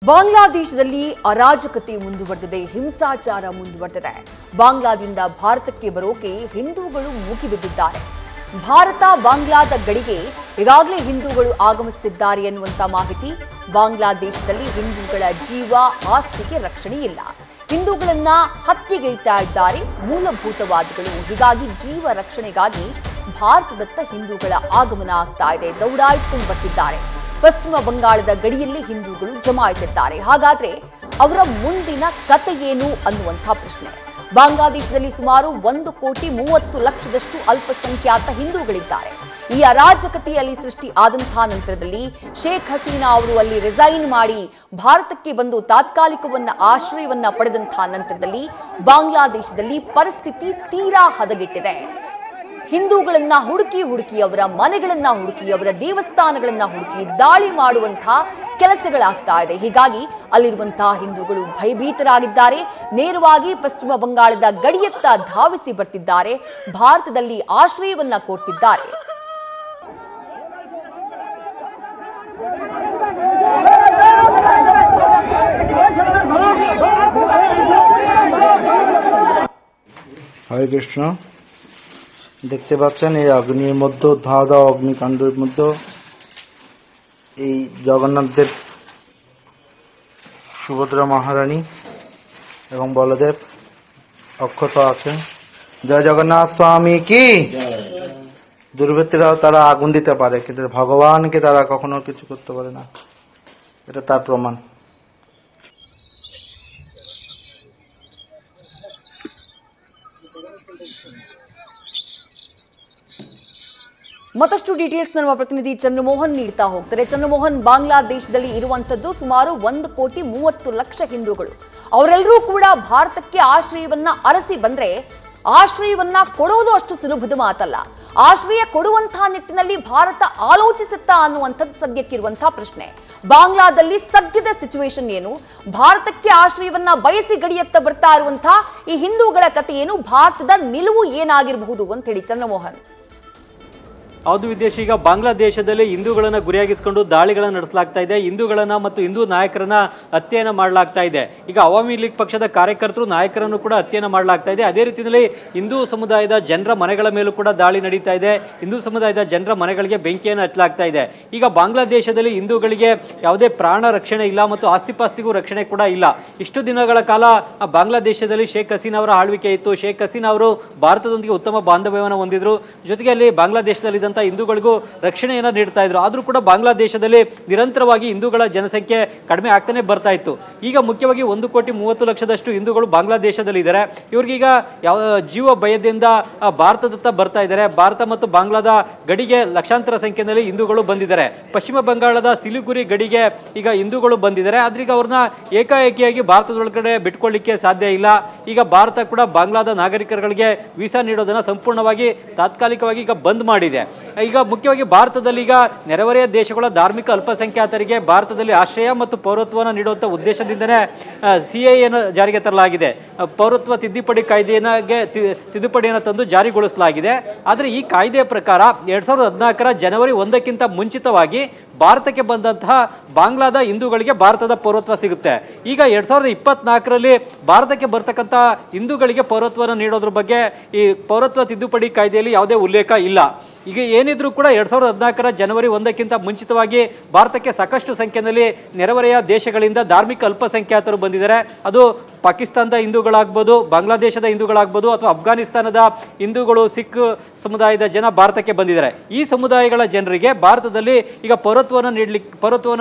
ಬಾಂಗ್ಲಾದೇಶದಲ್ಲಿ ಅರಾಜಕತೆ ಮುಂದುವರೆದಿದೆ, ಹಿಂಸಾಚಾರ ಮುಂದುವರೆದಿದೆ. ಬಾಂಗ್ಲಾದಿಂದ ಭಾರತಕ್ಕೆ ಬರೋಕೆ ಹಿಂದೂಗಳು ಮುಗಿಬಿದ್ದಿದ್ದಾರೆ. ಭಾರತ ಬಾಂಗ್ಲಾದ ಗಡಿಗೆ ಈಗಾಗಲೇ ಹಿಂದೂಗಳು ಆಗಮಿಸುತ್ತಿದ್ದಾರೆ ಎನ್ನುವಂತ ಮಾಹಿತಿ. ಬಾಂಗ್ಲಾದೇಶದಲ್ಲಿ ಹಿಂದೂಗಳ ಜೀವ ಆಸ್ತಿಗೆ ರಕ್ಷಣೆ ಇಲ್ಲ. ಹಿಂದೂಗಳನ್ನ ಹತ್ಯೆಗೈತಾ ಇದ್ದಾರೆ ಮೂಲಭೂತವಾದಿಗಳು. ಹೀಗಾಗಿ ಜೀವ ರಕ್ಷಣೆಗಾಗಿ ಭಾರತದತ್ತ ಹಿಂದೂಗಳ ಆಗಮನ ಆಗ್ತಾ ಇದೆ, ದೌಡಾಯಿಸಿಕೊಂಡು ಬರ್ತಿದ್ದಾರೆ. ಪಶ್ಚಿಮ ಬಂಗಾಳದ ಗಡಿಯಲ್ಲಿ ಹಿಂದೂಗಳು ಜಮಾಯಿಸಿದ್ದಾರೆ. ಹಾಗಾದ್ರೆ ಅವರ ಮುಂದಿನ ಕತೆ ಏನು ಅನ್ನುವಂಥ ಪ್ರಶ್ನೆ. ಬಾಂಗ್ಲಾದೇಶದಲ್ಲಿ ಸುಮಾರು 1,30,00,000 ಅಲ್ಪಸಂಖ್ಯಾತ ಹಿಂದೂಗಳಿದ್ದಾರೆ. ಈ ಅರಾಜಕತೆಯಲ್ಲಿ ಸೃಷ್ಟಿ ಆದಂತಹ ನಂತರದಲ್ಲಿ ಶೇಖ್ ಹಸೀನಾ ಅವರು ಅಲ್ಲಿ ರಿಸೈನ್ ಮಾಡಿ ಭಾರತಕ್ಕೆ ಬಂದು ತಾತ್ಕಾಲಿಕವನ್ನ ಆಶ್ರಯವನ್ನ ಪಡೆದಂತಹ ನಂತರದಲ್ಲಿ ಬಾಂಗ್ಲಾದೇಶದಲ್ಲಿ ಪರಿಸ್ಥಿತಿ ತೀರಾ ಹದಗೆಟ್ಟಿದೆ. ಹಿಂದೂಗಳನ್ನ ಹುಡುಕಿ ಅವರ ಮನೆಗಳನ್ನ ಹುಡುಕಿ, ಅವರ ದೇವಸ್ಥಾನಗಳನ್ನ ಹುಡುಕಿ ದಾಳಿ ಮಾಡುವಂತಹ ಕೆಲಸಗಳಾಗ್ತಾ ಇದೆ. ಹೀಗಾಗಿ ಅಲ್ಲಿರುವಂತಹ ಹಿಂದೂಗಳು ಭಯಭೀತರಾಗಿದ್ದಾರೆ. ನೇರವಾಗಿ ಪಶ್ಚಿಮ ಬಂಗಾಳದ ಗಡಿಯತ್ತ ಧಾವಿಸಿ ಬರ್ತಿದ್ದಾರೆ, ಭಾರತದಲ್ಲಿ ಆಶ್ರಯವನ್ನ ಕೋರ್ತಿದ್ದಾರೆ. হরে কৃষ্ণ। দেখতে পাচ্ছেন এই অগ্নির মধ্যে, ধোঁয়া দেওয়া অগ্নিকাণ্ডের মধ্যে এই জগন্নাথদেব, সুভদ্রা মহারানী এবং বলদেব অক্ষত আছেন। জয় জগন্নাথ স্বামী কি। দুর্বৃত্তরাও তারা আগুন দিতে পারে, কিন্তু ভগবানকে তারা কখনো কিছু করতে পারে না, এটা তার প্রমাণ। ಮತ್ತಷ್ಟು ಡೀಟೇಲ್ಸ್ ನಮ್ಮ ಪ್ರತಿನಿಧಿ ಚಂದ್ರಮೋಹನ್ ನೀಡ್ತಾ ಹೋಗ್ತಾರೆ. ಚಂದ್ರಮೋಹನ್, ಬಾಂಗ್ಲಾದೇಶದಲ್ಲಿ ಇರುವಂತದ್ದು ಸುಮಾರು 1,30,00,000 ಹಿಂದೂಗಳು. ಅವರೆಲ್ಲರೂ ಕೂಡ ಭಾರತಕ್ಕೆ ಆಶ್ರಯವನ್ನ ಅರಸಿ ಬಂದ್ರೆ ಆಶ್ರಯವನ್ನ ಕೊಡುವುದು ಅಷ್ಟು ಸುಲಭದ ಮಾತಲ್ಲ. ಆಶ್ರಯ ಕೊಡುವಂತಹ ನಿಟ್ಟಿನಲ್ಲಿ ಭಾರತ ಆಲೋಚಿಸುತ್ತಾ ಅನ್ನುವಂಥದ್ದು ಸದ್ಯಕ್ಕಿರುವಂತಹ ಪ್ರಶ್ನೆ. ಬಾಂಗ್ಲಾದಲ್ಲಿ ಸದ್ಯದ ಸಿಚುವೇಶನ್ ಏನು, ಭಾರತಕ್ಕೆ ಆಶ್ರಯವನ್ನ ಬಯಸಿ ಗಡಿಯತ್ತ ಬರ್ತಾ ಇರುವಂತಹ ಈ ಹಿಂದೂಗಳ ಕಥೆ ಏನು, ಭಾರತದ ನಿಲುವು ಏನಾಗಿರಬಹುದು ಅಂತ ಹೇಳಿ ಚಂದ್ರಮೋಹನ್. ಹೌದು ವಿದೇಶಿ, ಈಗ ಬಾಂಗ್ಲಾದೇಶದಲ್ಲಿ ಹಿಂದೂಗಳನ್ನು ಗುರಿಯಾಗಿಸಿಕೊಂಡು ದಾಳಿಗಳನ್ನು ನಡೆಸಲಾಗ್ತಾ ಇದೆ. ಹಿಂದೂಗಳನ್ನ ಮತ್ತು ಹಿಂದೂ ನಾಯಕರನ್ನ ಹತ್ಯೆಯನ್ನು ಮಾಡಲಾಗ್ತಾ ಇದೆ. ಈಗ ಅವಾಮಿ ಲೀಗ್ ಪಕ್ಷದ ಕಾರ್ಯಕರ್ತರು, ನಾಯಕರನ್ನು ಕೂಡ ಹತ್ಯೆಯನ್ನು ಮಾಡಲಾಗ್ತಾ ಇದೆ. ಅದೇ ರೀತಿಯಲ್ಲಿ ಹಿಂದೂ ಸಮುದಾಯದ ಜನರ ಮನೆಗಳ ಮೇಲೂ ಕೂಡ ದಾಳಿ ನಡೀತಾ ಇದೆ. ಹಿಂದೂ ಸಮುದಾಯದ ಜನರ ಮನೆಗಳಿಗೆ ಬೆಂಕಿಯನ್ನು ಹಚ್ಚಲಾಗ್ತಾ ಇದೆ. ಈಗ ಬಾಂಗ್ಲಾದೇಶದಲ್ಲಿ ಹಿಂದೂಗಳಿಗೆ ಯಾವುದೇ ಪ್ರಾಣ ರಕ್ಷಣೆ ಇಲ್ಲ ಮತ್ತು ಆಸ್ತಿಪಾಸ್ತಿಗೂ ರಕ್ಷಣೆ ಕೂಡ ಇಲ್ಲ. ಇಷ್ಟು ದಿನಗಳ ಕಾಲ ಬಾಂಗ್ಲಾದೇಶದಲ್ಲಿ ಶೇಖ್ ಹಸೀನಾ ಅವರ ಆಳ್ವಿಕೆ ಇತ್ತು. ಶೇಖ್ ಹಸೀನಾ ಅವರು ಭಾರತದೊಂದಿಗೆ ಉತ್ತಮ ಬಾಂಧವ್ಯವನ್ನು ಹೊಂದಿದ್ರು. ಜೊತೆಗೆ ಅಲ್ಲಿ ಬಾಂಗ್ಲಾದೇಶದಲ್ಲಿ ಹಿಂದೂಗಳಿಗೂ ರಕ್ಷಣೆಯನ್ನು ನೀಡ್ತಾ ಇದ್ರು. ಆದರೂ ಕೂಡ ಬಾಂಗ್ಲಾದೇಶದಲ್ಲಿ ನಿರಂತರವಾಗಿ ಹಿಂದೂಗಳ ಜನಸಂಖ್ಯೆ ಕಡಿಮೆ ಆಗ್ತಾನೆ ಬರ್ತಾ ಇತ್ತು. ಈಗ ಮುಖ್ಯವಾಗಿ 1,30,00,000 ಹಿಂದೂಗಳು ಬಾಂಗ್ಲಾದೇಶದಲ್ಲಿ ಇದ್ದಾರೆ. ಇವ್ರಿಗೀಗ ಯಾವ ಜೀವ ಭಯದಿಂದ ಭಾರತದತ್ತ ಬರ್ತಾ ಇದ್ದಾರೆ. ಭಾರತ ಮತ್ತು ಬಾಂಗ್ಲಾದ ಗಡಿಗೆ ಲಕ್ಷಾಂತರ ಸಂಖ್ಯೆಯಲ್ಲಿ ಹಿಂದೂಗಳು ಬಂದಿದ್ದಾರೆ. ಪಶ್ಚಿಮ ಬಂಗಾಳದ ಸಿಲಿಗುರಿ ಗಡಿಗೆ ಈಗ ಹಿಂದೂಗಳು ಬಂದಿದ್ದಾರೆ. ಆದ್ರೆ ಈಗ ಅವ್ರನ್ನ ಏಕಾಏಕಿಯಾಗಿ ಭಾರತದೊಳಗಡೆ ಬಿಟ್ಕೊಳ್ಳಿಕ್ಕೆ ಸಾಧ್ಯ ಇಲ್ಲ. ಈಗ ಭಾರತ ಕೂಡ ಬಾಂಗ್ಲಾದ ನಾಗರಿಕರಿಗೆ ವೀಸಾ ನೀಡೋದನ್ನ ಸಂಪೂರ್ಣವಾಗಿ ತಾತ್ಕಾಲಿಕವಾಗಿ ಈಗ ಬಂದ್ ಮಾಡಿದೆ. ಈಗ ಮುಖ್ಯವಾಗಿ ಭಾರತದಲ್ಲಿ ಈಗ ನೆರೆಹೊರೆಯ ದೇಶಗಳ ಧಾರ್ಮಿಕ ಅಲ್ಪಸಂಖ್ಯಾತರಿಗೆ ಭಾರತದಲ್ಲಿ ಆಶ್ರಯ ಮತ್ತು ಪೌರತ್ವವನ್ನು ನೀಡುವಂಥ ಉದ್ದೇಶದಿಂದನೇ CAA ಜಾರಿಗೆ ತರಲಾಗಿದೆ. ಪೌರತ್ವ ತಿದ್ದುಪಡಿ ಕಾಯ್ದೆಗೆ ತಿದ್ದುಪಡಿಯನ್ನು ತಂದು ಜಾರಿಗೊಳಿಸಲಾಗಿದೆ. ಆದರೆ ಈ ಕಾಯ್ದೆಯ ಪ್ರಕಾರ 2014 ಜನವರಿ 1ಕ್ಕಿಂತ ಮುಂಚಿತವಾಗಿ ಭಾರತಕ್ಕೆ ಬಂದಂತಹ ಬಾಂಗ್ಲಾದ ಹಿಂದೂಗಳಿಗೆ ಭಾರತದ ಪೌರತ್ವ ಸಿಗುತ್ತೆ. ಈಗ 2024ರಲ್ಲಿ ಭಾರತಕ್ಕೆ ಬರ್ತಕ್ಕಂಥ ಹಿಂದೂಗಳಿಗೆ ಪೌರತ್ವವನ್ನು ನೀಡೋದ್ರ ಬಗ್ಗೆ ಈ ಪೌರತ್ವ ತಿದ್ದುಪಡಿ ಕಾಯ್ದೆಯಲ್ಲಿ ಯಾವುದೇ ಉಲ್ಲೇಖ ಇಲ್ಲ. ಈಗ ಏನಿದ್ರು ಕೂಡ 2014 ಜನವರಿ 1ಕ್ಕಿಂತ ಮುಂಚಿತವಾಗಿ ಭಾರತಕ್ಕೆ ಸಾಕಷ್ಟು ಸಂಖ್ಯೆಯಲ್ಲಿ ನೆರೆಹೊರೆಯ ದೇಶಗಳಿಂದ ಧಾರ್ಮಿಕ ಅಲ್ಪಸಂಖ್ಯಾತರು ಬಂದಿದ್ದಾರೆ. ಅದು ಪಾಕಿಸ್ತಾನದ ಹಿಂದೂಗಳಾಗ್ಬೋದು, ಬಾಂಗ್ಲಾದೇಶದ ಹಿಂದೂಗಳಾಗ್ಬೋದು, ಅಥವಾ ಅಫ್ಘಾನಿಸ್ತಾನದ ಹಿಂದೂಗಳು, ಸಿಖ್ ಸಮುದಾಯದ ಜನ ಭಾರತಕ್ಕೆ ಬಂದಿದ್ದಾರೆ. ಈ ಸಮುದಾಯಗಳ ಜನರಿಗೆ ಭಾರತದಲ್ಲಿ ಈಗ ಪೌರತ್ವವನ್ನು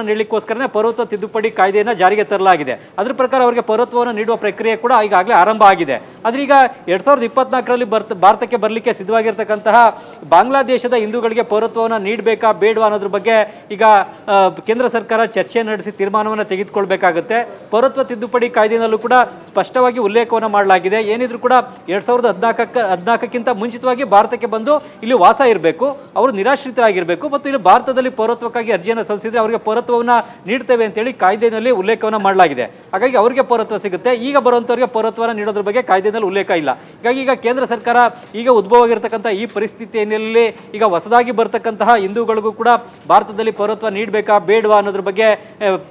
ನೀಡಲಿಕ್ಕೋಸ್ಕರನೇ ಪೌರತ್ವ ತಿದ್ದುಪಡಿ ಕಾಯ್ದೆಯನ್ನು ಜಾರಿಗೆ ತರಲಾಗಿದೆ. ಅದ್ರ ಪ್ರಕಾರ ಅವರಿಗೆ ಪೌರತ್ವವನ್ನು ನೀಡುವ ಪ್ರಕ್ರಿಯೆ ಕೂಡ ಈಗಾಗಲೇ ಆರಂಭ ಆಗಿದೆ. ಆದ್ರೆ ಈಗ 2024ರಲ್ಲಿ ಭಾರತಕ್ಕೆ ಬರಲಿಕ್ಕೆ ಸಿದ್ಧವಾಗಿರ್ತಕ್ಕಂತಹ ಬಾಂಗ್ಲಾದೇಶದ ಹಿಂದೂಗಳಿಗೆ ಪೌರತ್ವವನ್ನು ನೀಡಬೇಕಾ ಬೇಡವಾ ಅನ್ನೋದ್ರ ಬಗ್ಗೆ ಈಗ ಕೇಂದ್ರ ಸರ್ಕಾರ ಚರ್ಚೆ ನಡೆಸಿ ತೀರ್ಮಾನವನ್ನು ತೆಗೆದುಕೊಳ್ಬೇಕಾಗುತ್ತೆ. ಪೌರತ್ವ ತಿದ್ದುಪಡಿ ಕಾಯ್ದೆಯಲ್ಲೂ ಕೂಡ ಸ್ಪಷ್ಟವಾಗಿ ಉಲ್ಲೇಖವನ್ನು ಮಾಡಲಾಗಿದೆ. ಏನಿದ್ರು ಕೂಡ 2014ಕ್ಕಿಂತ ಮುಂಚಿತವಾಗಿ ಭಾರತಕ್ಕೆ ಬಂದು ಇಲ್ಲಿ ವಾಸ ಇರಬೇಕು, ಅವರು ನಿರಾಶ್ರಿತರಾಗಿರಬೇಕು ಮತ್ತು ಇಲ್ಲಿ ಭಾರತದಲ್ಲಿ ಪೌರತ್ವಕ್ಕಾಗಿ ಅರ್ಜಿಯನ್ನು ಸಲ್ಲಿಸಿದ್ರೆ ಅವರಿಗೆ ಪೌರತ್ವವನ್ನು ನೀಡ್ತೇವೆ ಅಂತೇಳಿ ಕಾಯ್ದೆಯಲ್ಲಿ ಉಲ್ಲೇಖವನ್ನು ಮಾಡಲಾಗಿದೆ. ಹಾಗಾಗಿ ಅವರಿಗೆ ಪೌರತ್ವ ಸಿಗುತ್ತೆ. ಈಗ ಬರುವಂಥವ್ರಿಗೆ ಪೌರತ್ವನ ನೀಡೋದ್ರ ಬಗ್ಗೆ ಕಾಯ್ದೆಯಲ್ಲಿ ಉಲ್ಲೇಖ ಇಲ್ಲ. ಹೀಗಾಗಿ ಈಗ ಕೇಂದ್ರ ಸರ್ಕಾರ ಈಗ ಉದ್ಭವ ಆಗಿರ್ತಕ್ಕಂಥ ಈ ಪರಿಸ್ಥಿತಿಯಲ್ಲಿ ಈಗ ಹೊಸದಾಗಿ ಬರ್ತಕ್ಕಂತಹ ಹಿಂದೂಗಳಿಗೂ ಕೂಡ ಭಾರತದಲ್ಲಿ ಪೌರತ್ವ ನೀಡಬೇಕಾ ಬೇಡವಾ ಅನ್ನೋದ್ರ ಬಗ್ಗೆ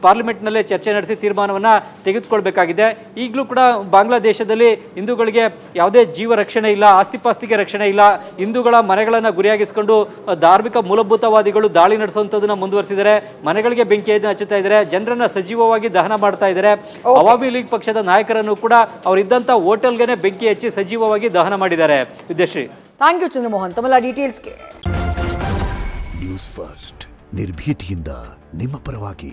ಪಾರ್ಲಿಮೆಂಟ್ನಲ್ಲೇ ಚರ್ಚೆ ನಡೆಸಿ ತೀರ್ಮಾನವನ್ನು ತೆಗೆದುಕೊಳ್ಬೇಕಾಗಿದೆ. ಈಗಲೂ ಕೂಡ ಬಾಂಗ್ಲಾದೇಶದಲ್ಲಿ ಹಿಂದೂಗಳಿಗೆ ಯಾವುದೇ ಜೀವ ರಕ್ಷಣೆ ಇಲ್ಲ, ಆಸ್ತಿಪಾಸ್ತಿಗೆ ರಕ್ಷಣೆ ಇಲ್ಲ. ಹಿಂದೂಗಳ ಮನೆಗಳನ್ನು ಗುರಿಯಾಗಿಸಿಕೊಂಡು ಧಾರ್ಮಿಕ ಮೂಲಭೂತವಾದಿಗಳು ದಾಳಿ ನಡೆಸುವಂಥದ್ದನ್ನ ಮುಂದುವರಿಸಿದ್ದಾರೆ. ಮನೆಗಳಿಗೆ ಬೆಂಕಿಯನ್ನು ಹಚ್ಚುತ್ತಾ ಇದ್ದಾರೆ, ಜನರನ್ನ ಸಜೀವವಾಗಿ ದಹನ ಮಾಡ್ತಾ ಇದ್ದಾರೆ. ಅವಾಮಿ ಲೀಗ್ ಪಕ್ಷದ ನಾಯಕರನ್ನು ಕೂಡ ಅವರಿದ್ದಂಥ ಹೋಟೆಲ್ಗೆ ಬೆಂಕಿ ಹಚ್ಚಿ ಸಜೀವವಾಗಿ ದಹನ ಮಾಡಿದ್ದಾರೆ. ವಿದ್ಯಾಶ್ರೀ, ಥ್ಯಾಂಕ್ ಯು ಚಂದ್ರಮೋಹನ್ ತಮ್ಮೆಲ್ಲ ಡೀಟೇಲ್ಸ್ಗೆ. ನ್ಯೂಸ್ ಫಸ್ಟ್ ನಿರ್ಭೀತಿಯಿಂದ ನಿಮ್ಮ ಪರವಾಗಿ.